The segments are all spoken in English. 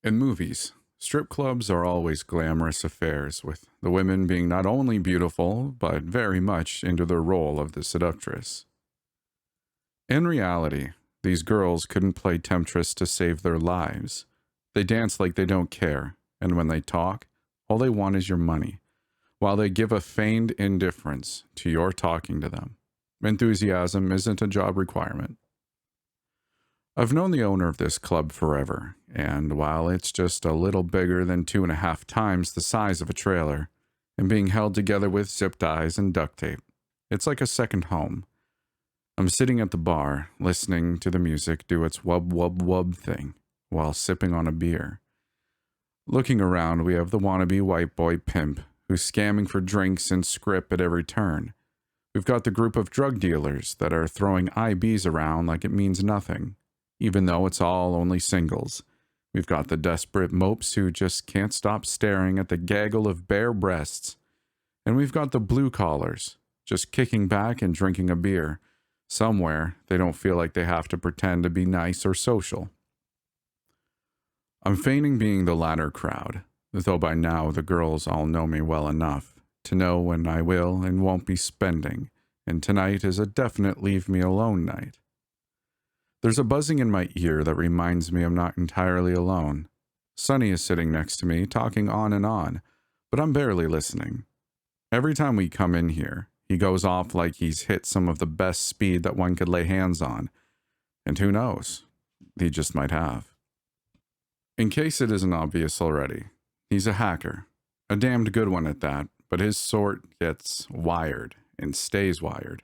In movies, strip clubs are always glamorous affairs, with the women being not only beautiful, but very much into their role of the seductress. In reality, these girls couldn't play temptress to save their lives. They dance like they don't care, and when they talk, all they want is your money, while they give a feigned indifference to your talking to them. Enthusiasm isn't a job requirement. I've known the owner of this club forever, and while it's just a little bigger than 2.5 times the size of a trailer, and being held together with zip ties and duct tape, it's like a second home. I'm sitting at the bar, listening to the music do its wub wub wub thing, while sipping on a beer. Looking around, we have the wannabe white boy pimp, who's scamming for drinks and scrip at every turn. We've got the group of drug dealers that are throwing IBs around like it means nothing, even though it's all only singles. We've got the desperate mopes who just can't stop staring at the gaggle of bare breasts. And we've got the blue collars, just kicking back and drinking a beer. Somewhere, they don't feel like they have to pretend to be nice or social. I'm feigning being the latter crowd, though by now the girls all know me well enough to know when I will and won't be spending, and tonight is a definite leave me alone night. There's a buzzing in my ear that reminds me I'm not entirely alone. Sonny is sitting next to me, talking on, but I'm barely listening. Every time we come in here, he goes off like he's hit some of the best speed that one could lay hands on. And who knows? He just might have. In case it isn't obvious already, he's a hacker. A damned good one at that, but his sort gets wired and stays wired.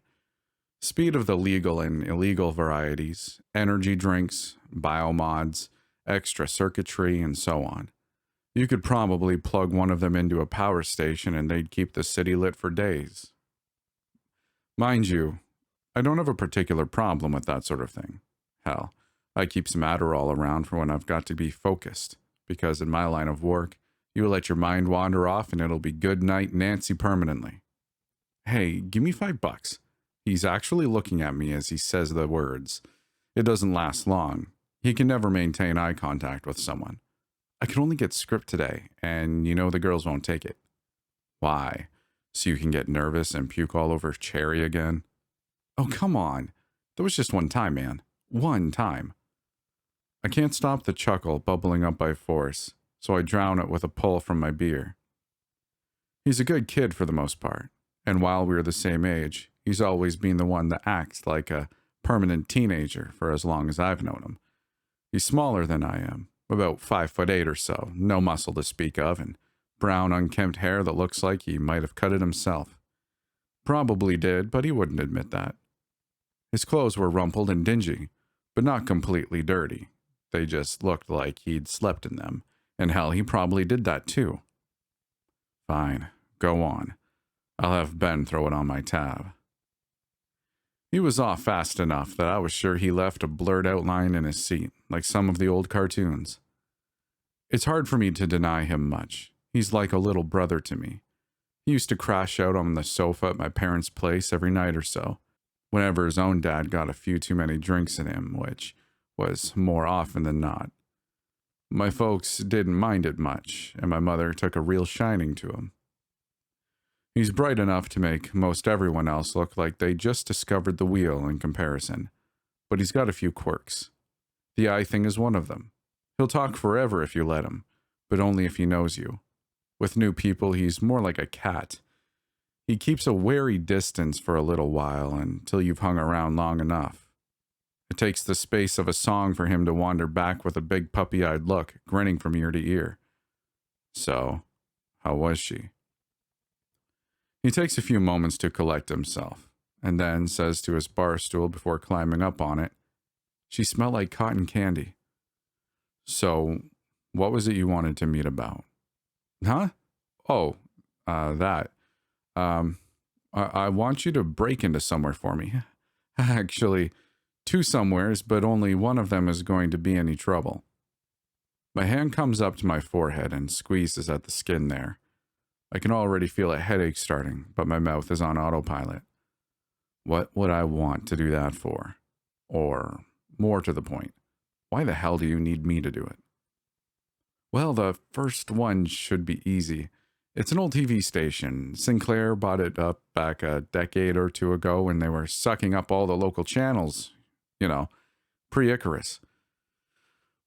Speed of the legal and illegal varieties, energy drinks, biomods, extra circuitry, and so on. You could probably plug one of them into a power station and they'd keep the city lit for days. Mind you, I don't have a particular problem with that sort of thing. Hell, I keep some Adderall around for when I've got to be focused, because in my line of work, you let your mind wander off and it'll be good night Nancy permanently. Hey, give me $5. He's actually looking at me as he says the words. It doesn't last long. He can never maintain eye contact with someone. I can only get script today, and you know the girls won't take it. Why? So you can get nervous and puke all over Cherry again? Oh, come on. That was just one time, man. One time. I can't stop the chuckle bubbling up by force, so I drown it with a pull from my beer. He's a good kid for the most part, and while we're the same age, he's always been the one that acts like a permanent teenager for as long as I've known him. He's smaller than I am, about 5'8" or so, no muscle to speak of, and brown unkempt hair that looks like he might have cut it himself. Probably did, but he wouldn't admit that. His clothes were rumpled and dingy, but not completely dirty. They just looked like he'd slept in them, and hell, he probably did that too. Fine, go on. I'll have Ben throw it on my tab. He was off fast enough that I was sure he left a blurred outline in his seat, like some of the old cartoons. It's hard for me to deny him much. He's like a little brother to me. He used to crash out on the sofa at my parents' place every night or so, whenever his own dad got a few too many drinks in him, which was more often than not. My folks didn't mind it much, and my mother took a real shining to him. He's bright enough to make most everyone else look like they just discovered the wheel in comparison, but he's got a few quirks. The eye thing is one of them. He'll talk forever if you let him, but only if he knows you. With new people, he's more like a cat. He keeps a wary distance for a little while until you've hung around long enough. It takes the space of a song for him to wander back with a big puppy-eyed look, grinning from ear to ear. So, how was she? He takes a few moments to collect himself, and then says to his bar stool before climbing up on it, "She smelled like cotton candy." So, what was it you wanted to meet about? Huh? Oh, that. I want you to break into somewhere for me. Actually, 2 somewheres, but only one of them is going to be any trouble. My hand comes up to my forehead and squeezes at the skin there. I can already feel a headache starting, but my mouth is on autopilot. What would I want to do that for? Or, more to the point, why the hell do you need me to do it? Well, the first one should be easy. It's an old TV station. Sinclair bought it up back a decade or two ago when they were sucking up all the local channels, you know, pre-Icarus.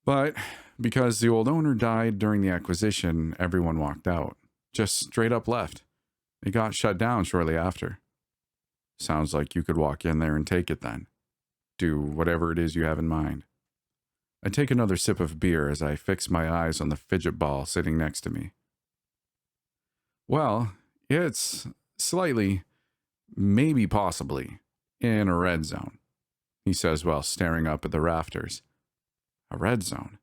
But because the old owner died during the acquisition, everyone walked out. Just straight up left. It got shut down shortly after. Sounds like you could walk in there and take it then. Do whatever it is you have in mind. I take another sip of beer as I fix my eyes on the fidget ball sitting next to me. Well, it's slightly, maybe possibly, in a red zone, he says while staring up at the rafters. A red zone?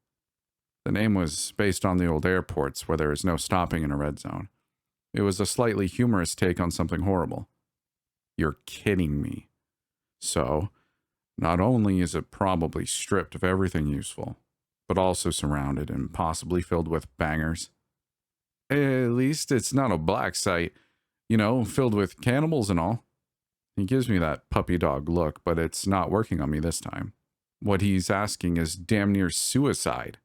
The name was based on the old airports where there is no stopping in a red zone. It was a slightly humorous take on something horrible. You're kidding me. So, not only is it probably stripped of everything useful, but also surrounded and possibly filled with bangers. At least it's not a black site, filled with cannibals and all. He gives me that puppy dog look, but it's not working on me this time. What he's asking is damn near suicide.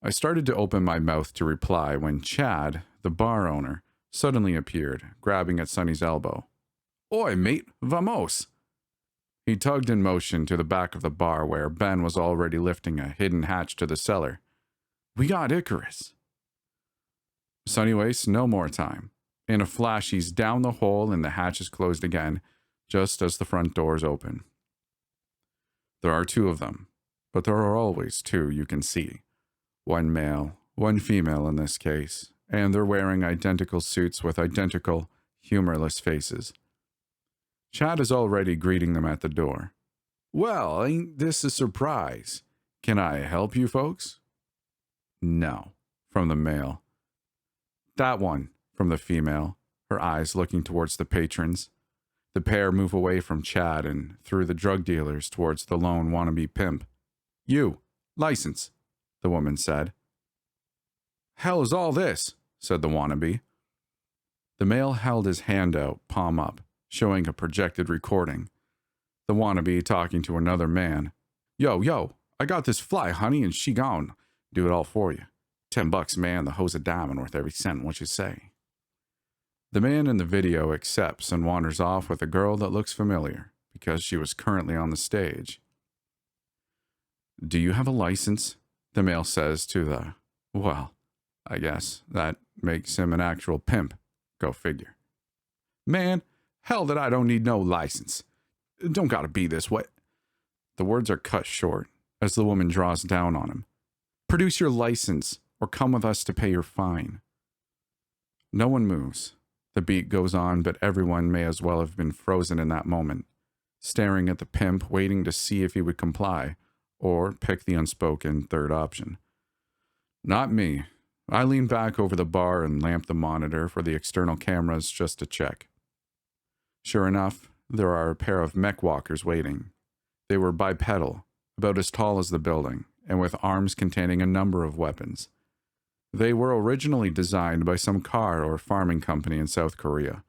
I started to open my mouth to reply when Chad, the bar owner, suddenly appeared, grabbing at Sonny's elbow. Oi, mate, vamos! He tugged in motion to the back of the bar where Ben was already lifting a hidden hatch to the cellar. We got Icarus. Sonny wastes no more time. In a flash, he's down the hole and the hatch is closed again, just as the front doors open. There are two of them, but there are always two you can see. One male, one female in this case, and they're wearing identical suits with identical, humorless faces. Chad is already greeting them at the door. Well, ain't this a surprise? Can I help you folks? No, from the male. That one, from the female, her eyes looking towards the patrons. The pair move away from Chad and through the drug dealers towards the lone wannabe pimp. You, license, the woman said. Hell is all this, said the wannabe. The male held his hand out, palm up, showing a projected recording. The wannabe talking to another man. Yo, I got this fly, honey, and she gone. Do it all for you. $10, man, the hoe's a diamond worth every cent, what you say? The man in the video accepts and wanders off with a girl that looks familiar, because she was currently on the stage. Do you have a license? The male says to the, well, I guess that makes him an actual pimp. Go figure. Man, hell that I don't need no license. Don't gotta be this way. The words are cut short as the woman draws down on him. Produce your license or come with us to pay your fine. No one moves. The beat goes on, but everyone may as well have been frozen in that moment, staring at the pimp, waiting to see if he would comply, or pick the unspoken third option. Not me. I lean back over the bar and lamp the monitor for the external cameras just to check. Sure enough, there are a pair of mech walkers waiting. They were bipedal, about as tall as the building, and with arms containing a number of weapons. They were originally designed by some car or farming company in South Korea,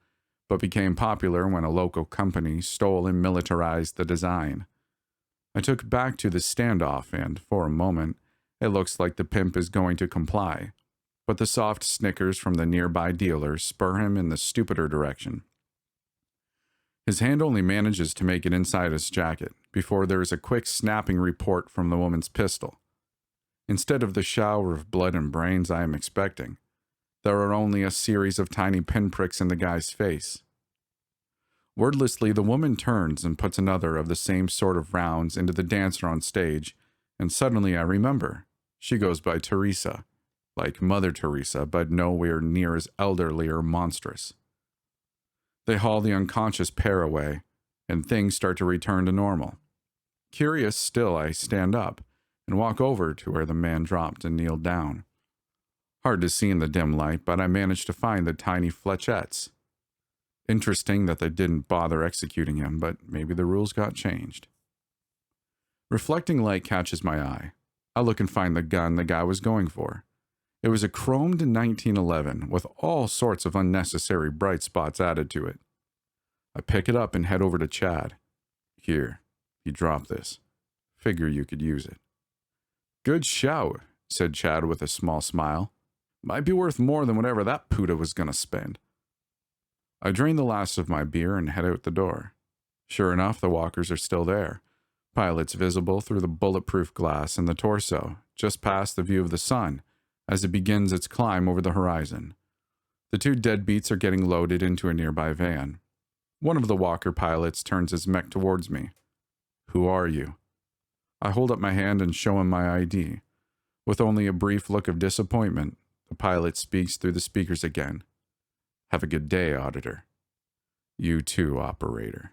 but became popular when a local company stole and militarized the design. I took back to the standoff, and for a moment, it looks like the pimp is going to comply, but the soft snickers from the nearby dealers spur him in the stupider direction. His hand only manages to make it inside his jacket before there is a quick snapping report from the woman's pistol. Instead of the shower of blood and brains I am expecting, there are only a series of tiny pinpricks in the guy's face. Wordlessly, the woman turns and puts another of the same sort of rounds into the dancer on stage, and suddenly I remember. She goes by Teresa, like Mother Teresa, but nowhere near as elderly or monstrous. They haul the unconscious pair away, and things start to return to normal. Curious still, I stand up and walk over to where the man dropped and kneeled down. Hard to see in the dim light, but I managed to find the tiny flechettes. Interesting that they didn't bother executing him, but maybe the rules got changed. Reflecting light catches my eye. I look and find the gun the guy was going for. It was a chromed 1911 with all sorts of unnecessary bright spots added to it. I pick it up and head over to Chad. Here, he dropped this. Figure you could use it. Good shout. said Chad with a small smile. Might be worth more than whatever that puta was gonna spend. I drain the last of my beer and head out the door. Sure enough, the walkers are still there. Pilots visible through the bulletproof glass in the torso, just past the view of the sun, as it begins its climb over the horizon. The two deadbeats are getting loaded into a nearby van. One of the walker pilots turns his mech towards me. Who are you? I hold up my hand and show him my ID. With only a brief look of disappointment, the pilot speaks through the speakers again. Have a good day, Auditor. You too, Operator.